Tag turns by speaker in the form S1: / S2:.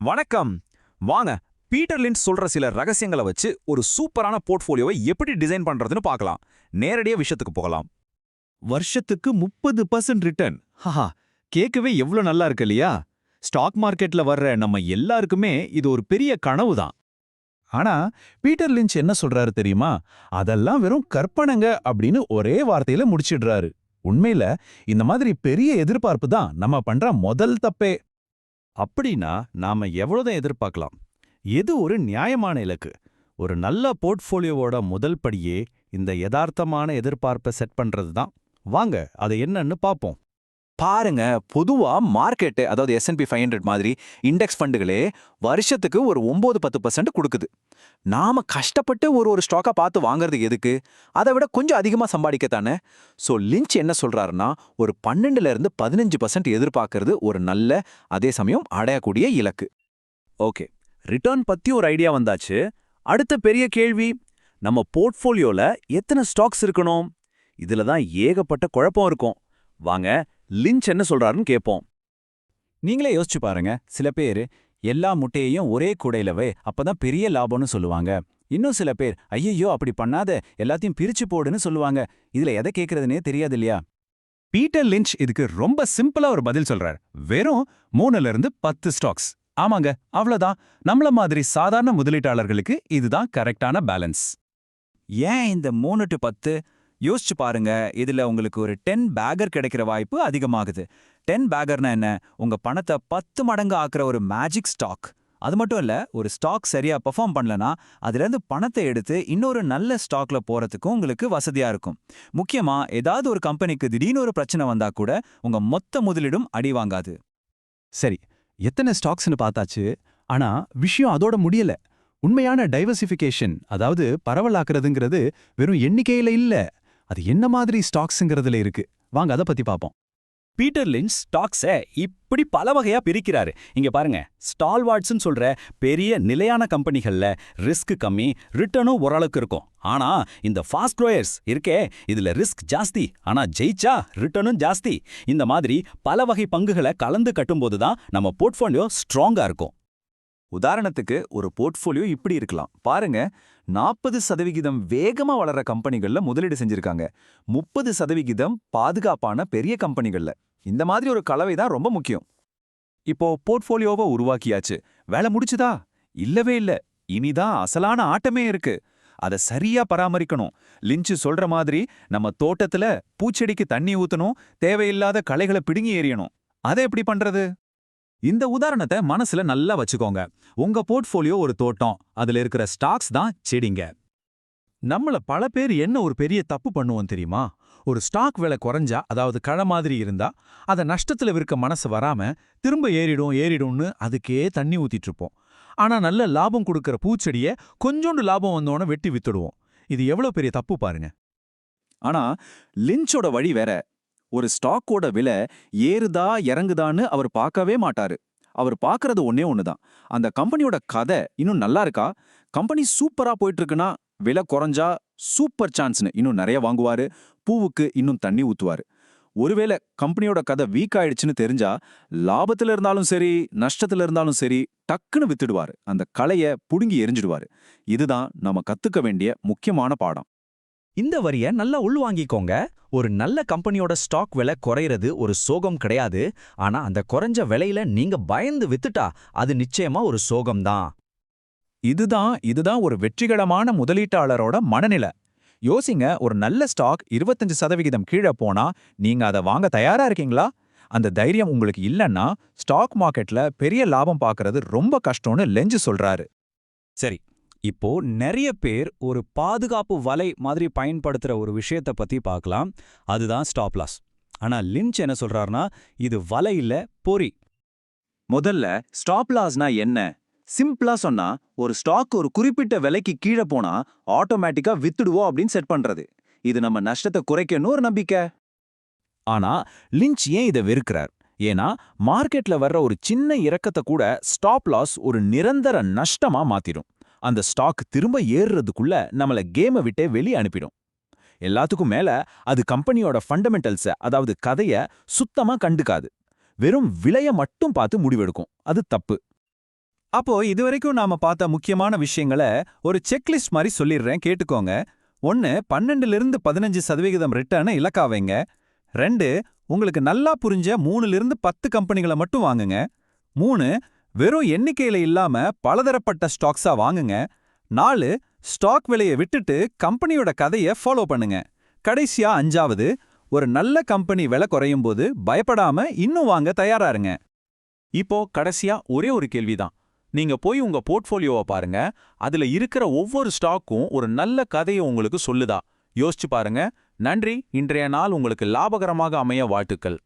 S1: வணக்கம். வாங்க, Peter Lynch சொல்ற சில ரகசியங்களை வச்சு ஒரு சூப்பரான போர்ட்ஃபோலியோவை எப்படி டிசைன் பண்றதுன்னு பார்க்கலாம். நேரடியா விஷயத்துக்கு போகலாம்.
S2: வருஷத்துக்கு 30% ரிட்டர்ன். ஹஹா, கேட்கவே எவ்ளோ நல்லா இருக்கு இல்லையா? ஸ்டாக் மார்க்கெட்ல வர்ற நம்ம எல்லாருக்குமே இது ஒரு பெரிய கனவு தான்.
S3: ஆனா பீட்டர் லிஞ்ச் என்ன சொல்றாரு தெரியுமா? அதெல்லாம் வெறும் கற்பனைங்க அப்படின்னு ஒரே வார்த்தையில முடிச்சிடுறாரு. உண்மையில இந்த மாதிரி பெரிய எதிர்பார்ப்பு தான் நம்ம பண்ற முதல் தப்பே.
S2: அப்படின்னா நாம எவ்வளவுதான் எதிர்பார்க்கலாம்? எது ஒரு நியாயமான இலக்கு? ஒரு நல்ல போர்ட்ஃபோலியோவோட முதல் படியே இந்த யதார்த்தமான எதிர்பார்ப்பை செட் பண்றது தான். வாங்க, அது என்னன்னு பாப்போம்.
S1: பாருங்க, பொதுவா மார்க்கெட், அதாவது S&P 500 மாதிரி இண்டெக்ஸ் ஃபண்டுகளே வருஷத்துக்கு ஒரு 9-10% கொடுக்குது. நாம கஷ்டப்பட்டு ஒரு ஸ்டாக்கா பார்த்து வாங்குறது எதுக்கு? அதை விட கொஞ்சம் அதிகமா சம்பாதிக்கத்தானே. ஸோ லிஞ்ச் என்ன சொல்றாருன்னா, ஒரு 12-15% எதிர்பார்க்கறது ஒரு நல்ல, அதே சமயம் அடையக்கூடிய இலக்கு. ஓகே, ரிட்டர்ன் பத்தி ஒரு ஐடியா வந்தாச்சு. அடுத்த பெரிய கேள்வி, நம்ம போர்ட்ஃபோலியோல எத்தனை ஸ்டாக்ஸ் இருக்கணும்? இதுல தான் ஏகப்பட்ட குழப்பம் இருக்கும். வாங்க, லிஞ்ச் என்ன சொல்றாருன்னு கேட்போம்.
S4: நீங்களே யோசிச்சு பாருங்க. சில பேர் எல்லா முட்டையையும் ஒரே கூடையிலவே அப்பதான் பெரிய லாபம்னு சொல்லுவாங்க. இன்னும் சில பேர் ஐயையோ அப்படி பண்ணாத, எல்லாத்தையும் பிரிச்சு போடுன்னு சொல்லுவாங்க. இதுல எதை கேட்கறதுனே தெரியாது இல்லையா?
S3: பீட்டர் லிஞ்ச் இதுக்கு ரொம்ப சிம்பிளா ஒரு பதில் சொல்றார். வெறும் 3-10 ஸ்டாக்ஸ். ஆமாங்க, அவ்வளவுதான். நம்மள மாதிரி சாதாரண முதலீட்டாளர்களுக்கு இதுதான் கரெக்டான பேலன்ஸ்.
S4: ஏன் இந்த 3 to 10? யோசிச்சு பாருங்க. இதுல உங்களுக்கு ஒரு 10 பேக்கர் கிடைக்கிற வாய்ப்பு அதிகமாகுது. 10 பேக்கர்னா என்ன? உங்க பணத்தை 10 மடங்கு ஆக்குற ஒரு மேஜிக் ஸ்டாக். அது மட்டும் இல்ல, ஒரு ஸ்டாக் சரியா பெர்ஃபார்ம் பண்ணலனா அதுல இருந்து பணத்தை எடுத்து இன்னொரு நல்ல ஸ்டாக்ல போறதுக்கும் உங்களுக்கு வசதியா இருக்கும். முக்கியமா ஏதாவது ஒரு கம்பெனிக்கு திடீர்னு ஒரு பிரச்சனை வந்தா கூட உங்க மொத்த முதலீடும் அடி வாங்காது.
S3: சரி, எத்தனை ஸ்டாக்ஸ்னு பார்த்தாச்சு. ஆனா விஷயம் அதோட முடியல. உண்மையான டைவர்சிஃபிகேஷன், அதாவது பரவலாக்குறதுங்கிறது வெறும் எண்ணிக்கையில இல்ல, அது என்ன மாதிரி ஸ்டாக்ஸ்ங்கிறதுல இருக்கு. வாங்க அதை பத்தி பார்ப்போம்.
S4: பீட்டர் லிஞ்ச் ஸ்டாக்ஸை இப்படி பல வகையா பிரிக்கிறாரு. இங்க பாருங்க, ஸ்டால்வார்ட்ஸ்னு சொல்ற பெரிய நிலையான கம்பெனிகள்ல ரிஸ்க் கம்மி, ரிட்டர்னும் ஓரளவுக்கு இருக்கும். ஆனா இந்த ஃபாஸ்ட் க்ரோயர்ஸ் இருக்கே, இதுல ரிஸ்க் ஜாஸ்தி, ஆனா ஜெயிச்சா ரிட்டர்னும் ஜாஸ்தி. இந்த மாதிரி பல வகை பங்குகளை கலந்து கட்டும்போது தான் நம்ம போர்ட்ஃபோலியோ ஸ்ட்ராங்கா இருக்கும்.
S1: உதாரணத்துக்கு ஒரு போர்ட்ஃபோலியோ இப்படி இருக்கலாம். பாருங்க, 40% வேகமா வளர்ற கம்பெனிகள்ல முதலீடு செஞ்சிருக்காங்க, 30% பாதுகாப்பான பெரிய கம்பெனிகள்ல. இந்த மாதிரி ஒரு கலவை தான் ரொம்ப முக்கியம். இப்போ போர்ட்ஃபோலியோவை உருவாக்கியாச்சு. வேலை முடிச்சுதா? இல்லவே இல்ல. இனிதான் அசலான ஆட்டமே இருக்கு. அதை சரியா பராமரிக்கணும். லிஞ்ச் சொல்ற மாதிரி நம்ம தோட்டத்துல பூச்செடிக்கு தண்ணி ஊத்தணும், தேவையில்லாத களைகளை பிடுங்கி எறியணும். அதை எப்படி பண்றது? இந்த உதாரணத்தை மனசுல நல்லா வச்சுக்கோங்க. உங்க போர்ட்ஃபோலியோ ஒரு தோட்டம், அதுல இருக்கிற ஸ்டாக்ஸ் தான் செடிங்க. நம்மள பல பேர் என்ன ஒரு பெரிய தப்பு பண்ணுவோம் தெரியுமா? ஒரு ஸ்டாக் விலை குறைஞ்சா, அதாவது களை மாதிரி இருந்தா, அதை நஷ்டத்துல விற்க மனசு வராம திரும்ப ஏறிடும்னு அதுக்கே தண்ணி ஊத்திட்டு இருப்போம். ஆனா நல்ல லாபம் கொடுக்கற பூச்செடியை கொஞ்சோண்டு லாபம் வந்தோன்னு வெட்டி வித்துடுவோம். இது எவ்வளவு பெரிய தப்பு பாருங்க. ஆனா லிஞ்சோட வழி வேற. ஒரு ஸ்டாக்கோட விலை ஏறுதா இறங்குதான்னு அவர் பார்க்கவே மாட்டாரு. அவர் பார்க்கறது ஒன்னே ஒண்ணுதான், அந்த கம்பெனியோட கதை இன்னும் நல்லா இருக்கா? கம்பெனி சூப்பரா போயிட்டு இருக்குன்னா விலை குறைஞ்சா சூப்பர் சான்ஸ்னு இன்னும் நிறைய வாங்குவாரு, பூவுக்கு இன்னும் தண்ணி ஊத்துவாரு. ஒருவேளை கம்பெனியோட கதை வீக் ஆயிடுச்சுன்னு தெரிஞ்சா, லாபத்துல இருந்தாலும் சரி நஷ்டத்துல இருந்தாலும் சரி டக்குன்னு வித்துடுவாரு. அந்த களைய புடுங்கி எரிஞ்சிடுவாரு. இதுதான் நம்ம கத்துக்க வேண்டிய முக்கியமான பாடம்.
S4: இந்த வரிய நல்லா உள்வாங்கிக்கோங்க. ஒரு நல்ல கம்பெனியோட ஸ்டாக் விலை குறையிறது ஒரு சோகம் கிடையாது. ஆனா அந்த குறைஞ்ச விலையில நீங்க பயந்து வித்துட்டா அது நிச்சயமா ஒரு சோகம்தான்.
S1: இதுதான் ஒரு வெற்றிகரமான முதலீட்டாளரோட மனநிலை. யோசிங்க, ஒரு நல்ல ஸ்டாக் 25% கீழே போனா நீங்க அதை வாங்க தயாரா இருக்கீங்களா? அந்த தைரியம் உங்களுக்கு இல்லைன்னா ஸ்டாக் மார்க்கெட்ல பெரிய லாபம் பார்க்கறது ரொம்ப கஷ்டம்னு லிஞ்ச் சொல்றாரு.
S4: சரி, இப்போ நிறைய பேர் ஒரு பாதுகாப்பு வலை மாதிரி பயன்படுத்துற ஒரு விஷயத்தை பத்தி பார்க்கலாம். அதுதான் ஸ்டாப் லாஸ். ஆனா லிஞ்ச் என்ன சொல்றாருன்னா, இது வலை இல்ல, பொறி.
S1: முதல்ல ஸ்டாப் லாஸ்னா என்ன? சிம்பிளா சொன்னா, ஒரு ஸ்டாக் ஒரு குறிப்பிட்ட விலைக்கு கீழே போனா ஆட்டோமேட்டிக்கா வித்துடுவோம் அப்படின்னு செட் பண்றது. இது நம்ம நஷ்டத்தை குறைக்கணும் ஒரு நம்பிக்கை. ஆனா லிஞ்ச் ஏன் இதை வெறுக்கிறார்? ஏன்னா மார்க்கெட்ல வர்ற ஒரு சின்ன இறக்கத்தை கூட ஸ்டாப் லாஸ் ஒரு நிரந்தர நஷ்டமா மாத்திடும். அந்த ஸ்டாக் திரும்ப ஏறுறதுக்குள்ள நம்மள கேமை விட்டே வெளியே அனுப்பிடும். எல்லாத்துக்கும் மேல அது கம்பெனியோட ஃபண்டமெண்டல்ஸ, அதாவது கதைய சுத்தமா கண்டுக்காது. வெறும் விலைய மட்டும் பார்த்து முடிவெடுக்கும். அது தப்பு. அப்போ இதுவரைக்கும் நாம பார்த்த முக்கியமான விஷயங்களை ஒரு செக்லிஸ்ட் மாதிரி சொல்லிடுறேன், கேட்டுக்கோங்க. 1 12லிருந்து 15% ரிட்டர்னை இலக்கா வைங்க. 2 உங்களுக்கு நல்லா புரிஞ்ச 3லிருந்து 10 கம்பெனிகளை மட்டும் வாங்குங்க. 3 வெறும் எண்ணிக்கையில இல்லாம பலதரப்பட்ட ஸ்டாக்ஸா வாங்குங்க. 4 ஸ்டாக் விலையை விட்டுட்டு கம்பெனியோட கதையை ஃபாலோ பண்ணுங்க. கடைசியா 5வது, ஒரு நல்ல கம்பெனி விலை குறையும் போது பயப்படாம இன்னும் வாங்க தயாரா இருங்க.
S5: இப்போ கடைசியா ஒரே ஒரு கேள்விதான். நீங்க போய் உங்க போர்ட்ஃபோலியோவை பாருங்க. அதுல இருக்கிற ஒவ்வொரு ஸ்டாக்கும் ஒரு நல்ல கதையை உங்களுக்கு சொல்லுதா? யோசிச்சு பாருங்க. நன்றி. இன்றைய நாள் உங்களுக்கு லாபகரமாக அமைய வாழ்த்துக்கள்.